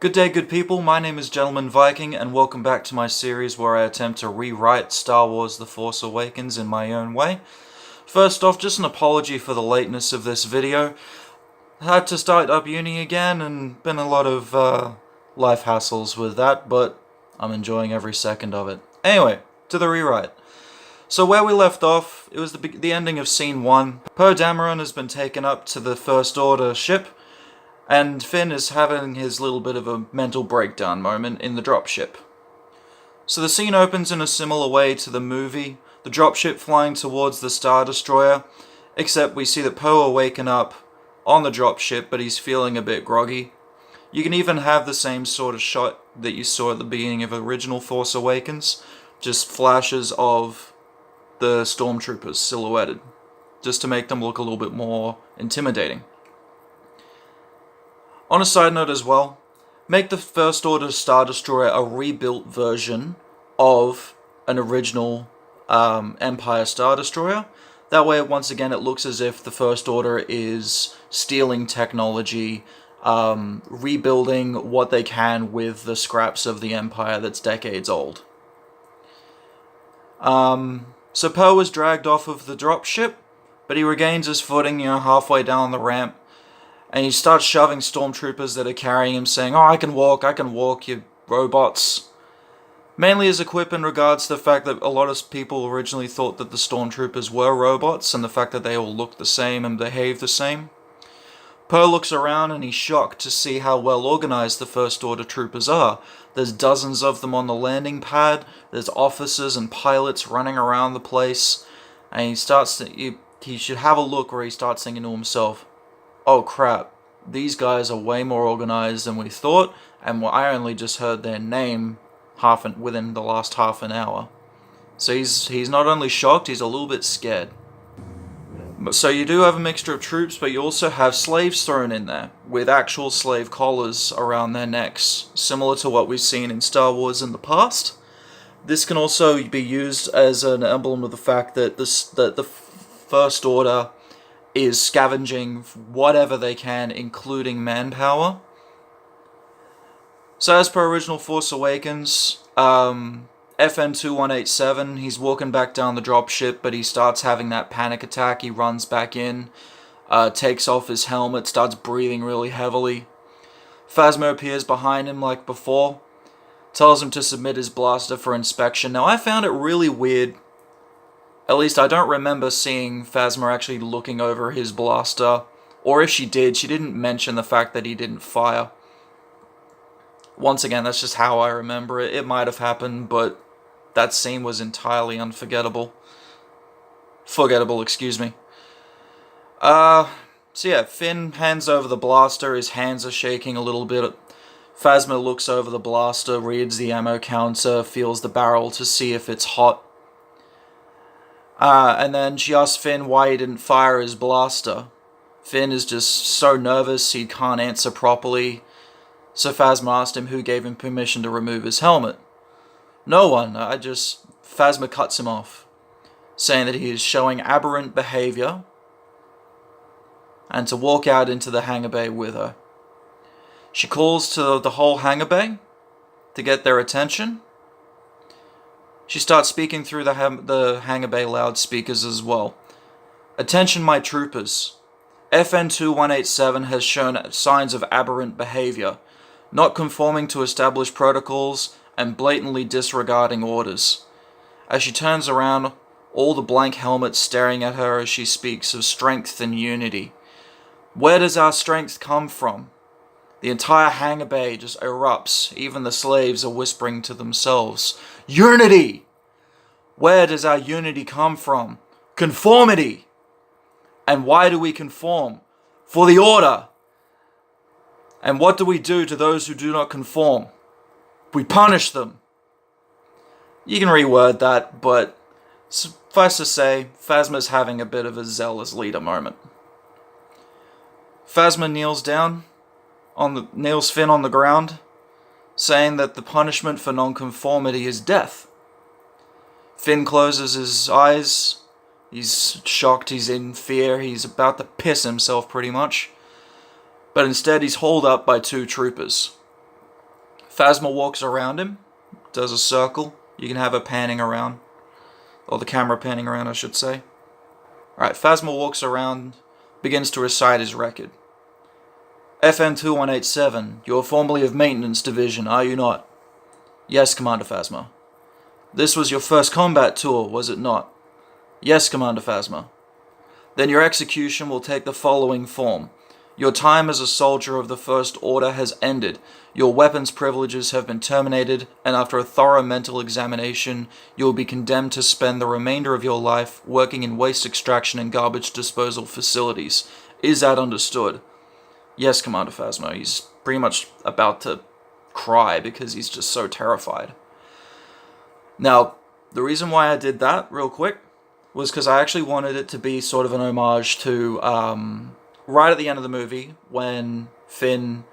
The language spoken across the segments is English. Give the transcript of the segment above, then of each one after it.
Good day, good people. My name is Gentleman Viking, and welcome back to my series where I attempt to rewrite Star Wars The Force Awakens in my own way. First off, just an apology for the lateness of this video. I had to start up uni again, and been a lot of life hassles with that, but I'm enjoying every second of it. Anyway, to the rewrite. So where we left off, it was the ending of Scene 1. Poe Dameron has been taken up to the First Order ship, and Finn is having his little bit of a mental breakdown moment in the dropship. So the scene opens in a similar way to the movie, the dropship flying towards the Star Destroyer, except we see that Poe awaken up on the dropship, but he's feeling a bit groggy. You can even have the same sort of shot that you saw at the beginning of original Force Awakens, just flashes of the stormtroopers silhouetted, just to make them look a little bit more intimidating. On a side note as well, make the First Order Star Destroyer a rebuilt version of an original Empire Star Destroyer. That way, once again, it looks as if the First Order is stealing technology, rebuilding what they can with the scraps of the Empire that's decades old. So Poe is dragged off of the dropship, but he regains his footing, halfway down the ramp. And he starts shoving stormtroopers that are carrying him, saying, "Oh, I can walk, you robots." Mainly as a quip in regards to the fact that a lot of people originally thought that the stormtroopers were robots, and the fact that they all look the same and behave the same. Poe looks around and he's shocked to see how well organized the First Order troopers are. There's dozens of them on the landing pad, there's officers and pilots running around the place, and he should have a look where he starts thinking to himself, "Oh crap, these guys are way more organized than we thought, and I only just heard their name within the last half an hour." So he's not only shocked, he's a little bit scared. So you do have a mixture of troops, but you also have slaves thrown in there, with actual slave collars around their necks, similar to what we've seen in Star Wars in the past. This can also be used as an emblem of the fact that the First Order is scavenging whatever they can, including manpower. So as per original Force Awakens, FN2187, he's walking back down the dropship, but he starts having that panic attack. He runs back in, takes off his helmet, starts breathing really heavily. Phasma appears behind him like before, tells him to submit his blaster for inspection. Now I found it really weird. At least I don't remember seeing Phasma actually looking over his blaster, or if she did, she didn't mention the fact that he didn't fire. Once again, that's just how I remember it. It might have happened, but that scene was entirely unforgettable. Forgettable, excuse me. So yeah, Finn hands over the blaster, his hands are shaking a little bit. Phasma looks over the blaster, reads the ammo counter, feels the barrel to see if it's hot. And then she asks Finn why he didn't fire his blaster. Finn is just so nervous he can't answer properly. So Phasma asked him who gave him permission to remove his helmet. No one. Phasma cuts him off, saying that he is showing aberrant behavior and to walk out into the hangar bay with her. She calls to the whole hangar bay to get their attention. She starts speaking through the hangar bay loudspeakers as well. "Attention my troopers. FN2187 has shown signs of aberrant behavior, not conforming to established protocols and blatantly disregarding orders." As she turns around, all the blank helmets staring at her as she speaks of strength and unity. Where does our strength come from? The entire hangar bay just erupts. Even the slaves are whispering to themselves, "Unity! Where does our unity come from? Conformity! And why do we conform? For the order! And what do we do to those who do not conform? We punish them." You can reword that, but suffice to say, Phasma's having a bit of a zealous leader moment. Phasma kneels Finn on the ground, saying that the punishment for nonconformity is death. Finn closes his eyes. He's shocked, he's in fear, he's about to piss himself pretty much. But instead he's hauled up by two troopers. Phasma walks around him, does a circle. You can have her panning around, or the camera panning around, I should say. Alright, Phasma walks around, begins to recite his record. FN-2187, you're formerly of Maintenance Division, are you not? Yes, Commander Phasma. This was your first combat tour, was it not? Yes, Commander Phasma. Then your execution will take the following form. Your time as a soldier of the First Order has ended. Your weapons privileges have been terminated, and after a thorough mental examination, you will be condemned to spend the remainder of your life working in waste extraction and garbage disposal facilities. Is that understood? Yes, Commander Phasma. He's pretty much about to cry because he's just so terrified. Now, the reason why I did that, real quick, was because I actually wanted it to be sort of an homage to, right at the end of the movie, when Finn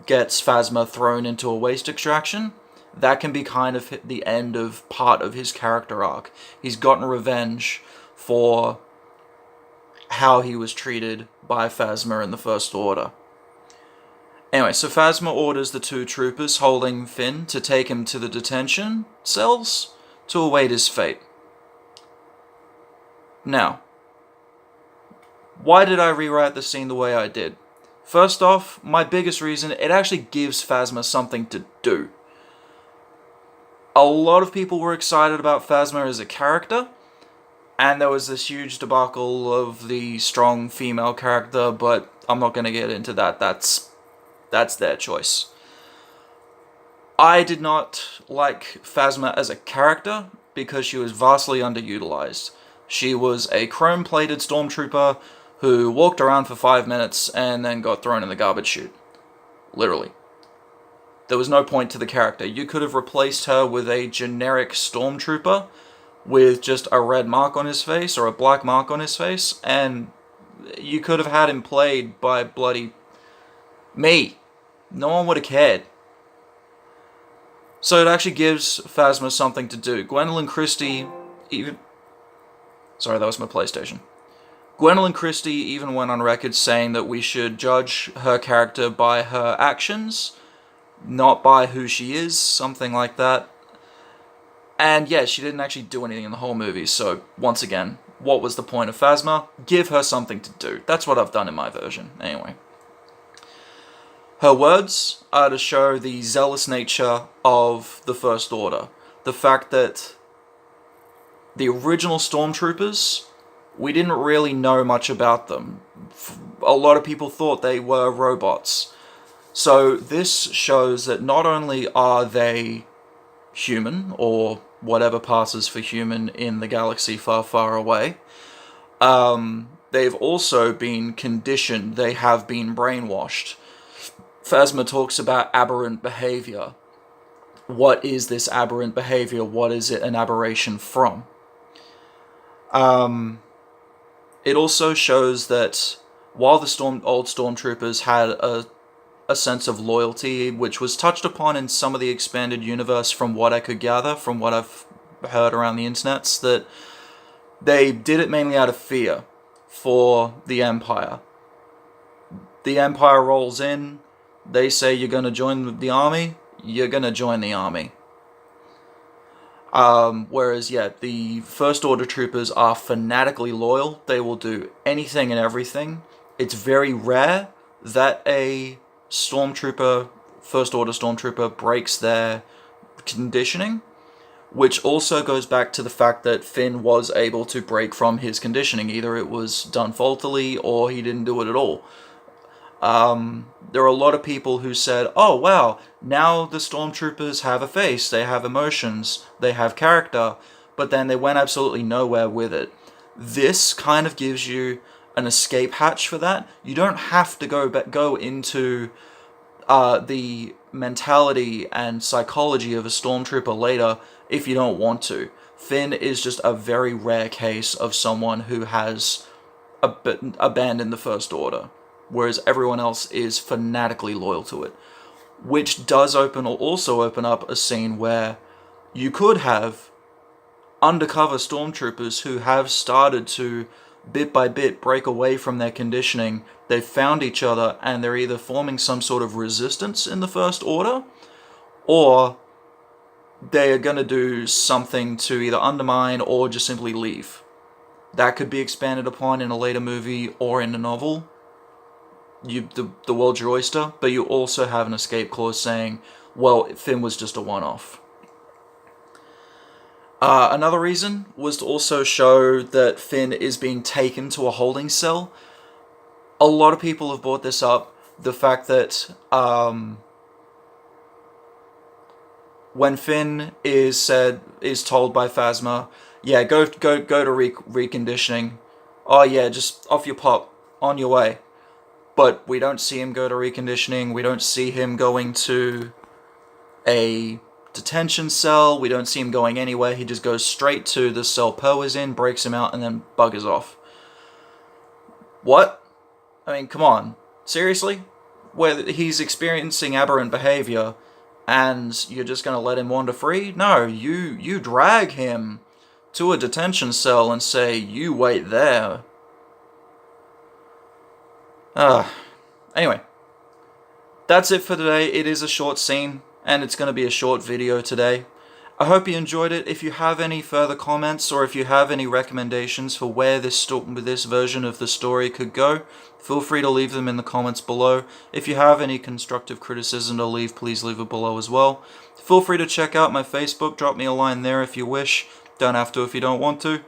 gets Phasma thrown into a waste extraction. That can be kind of the end of part of his character arc. He's gotten revenge for how he was treated by Phasma in the First Order. Anyway, so Phasma orders the two troopers holding Finn to take him to the detention cells to await his fate. Now, why did I rewrite the scene the way I did? First off, my biggest reason, it actually gives Phasma something to do. A lot of people were excited about Phasma as a character, and there was this huge debacle of the strong female character, but I'm not going to get into that. That's their choice. I did not like Phasma as a character because she was vastly underutilized. She was a chrome-plated stormtrooper who walked around for 5 minutes and then got thrown in the garbage chute. Literally. There was no point to the character. You could have replaced her with a generic stormtrooper with just a red mark on his face or a black mark on his face, and you could have had him played by bloody me. No one would have cared. So it actually gives Phasma something to do. Gwendolyn Christie even... Sorry, that was my PlayStation. Gwendolyn Christie even went on record saying that we should judge her character by her actions, not by who she is, something like that. And yeah, she didn't actually do anything in the whole movie, so once again, what was the point of Phasma? Give her something to do. That's what I've done in my version, anyway. Her words are to show the zealous nature of the First Order. The fact that the original stormtroopers, we didn't really know much about them. A lot of people thought they were robots. So this shows that not only are they human, or whatever passes for human in the galaxy far, far away, they've also been conditioned, they have been brainwashed. Phasma talks about aberrant behavior. What is this aberrant behavior? What is it an aberration from? It also shows that while the old stormtroopers had a sense of loyalty, which was touched upon in some of the expanded universe from what I could gather, from what I've heard around the internets, that they did it mainly out of fear for the Empire. The Empire rolls in, they say you're going to join the army, you're going to join the army. Whereas, yeah, the First Order troopers are fanatically loyal. They will do anything and everything. It's very rare that a stormtrooper, First Order stormtrooper, breaks their conditioning, which also goes back to the fact that Finn was able to break from his conditioning. Either it was done faultily or he didn't do it at all. There are a lot of people who said, oh wow, now the stormtroopers have a face, they have emotions, they have character, but then they went absolutely nowhere with it. This kind of gives you an escape hatch for that. You don't have to go into the mentality and psychology of a stormtrooper later if you don't want to. Finn is just a very rare case of someone who has abandoned the First Order, whereas everyone else is fanatically loyal to it. Which does also open up a scene where you could have undercover stormtroopers who have started to, bit by bit, break away from their conditioning. They've found each other, and they're either forming some sort of resistance in the First Order, or they are going to do something to either undermine or just simply leave. That could be expanded upon in a later movie or in a novel. The world's your oyster, but you also have an escape clause saying, well, Finn was just a one-off. Another reason was to also show that Finn is being taken to a holding cell. A lot of people have brought this up, the fact that when Finn is told by Phasma, yeah, go to reconditioning. Oh yeah, just off your pop, on your way. But we don't see him go to reconditioning. We don't see him going to a detention cell. We don't see him going anywhere. He just goes straight to the cell Poe is in, breaks him out, and then buggers off. What? I mean, come on. Seriously? Where he's experiencing aberrant behavior and you're just going to let him wander free? No, you drag him to a detention cell and say, you wait there. Anyway, that's it for today. It is a short scene, and it's going to be a short video today. I hope you enjoyed it. If you have any further comments, or if you have any recommendations for where this version of the story could go, feel free to leave them in the comments below. If you have any constructive criticism to leave, please leave it below as well. Feel free to check out my Facebook. Drop me a line there if you wish. Don't have to if you don't want to.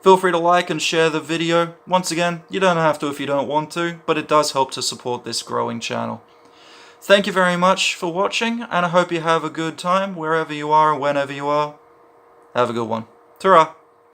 Feel free to like and share the video. Once again, you don't have to if you don't want to, but it does help to support this growing channel. Thank you very much for watching, and I hope you have a good time wherever you are and whenever you are. Have a good one. Ta-ra!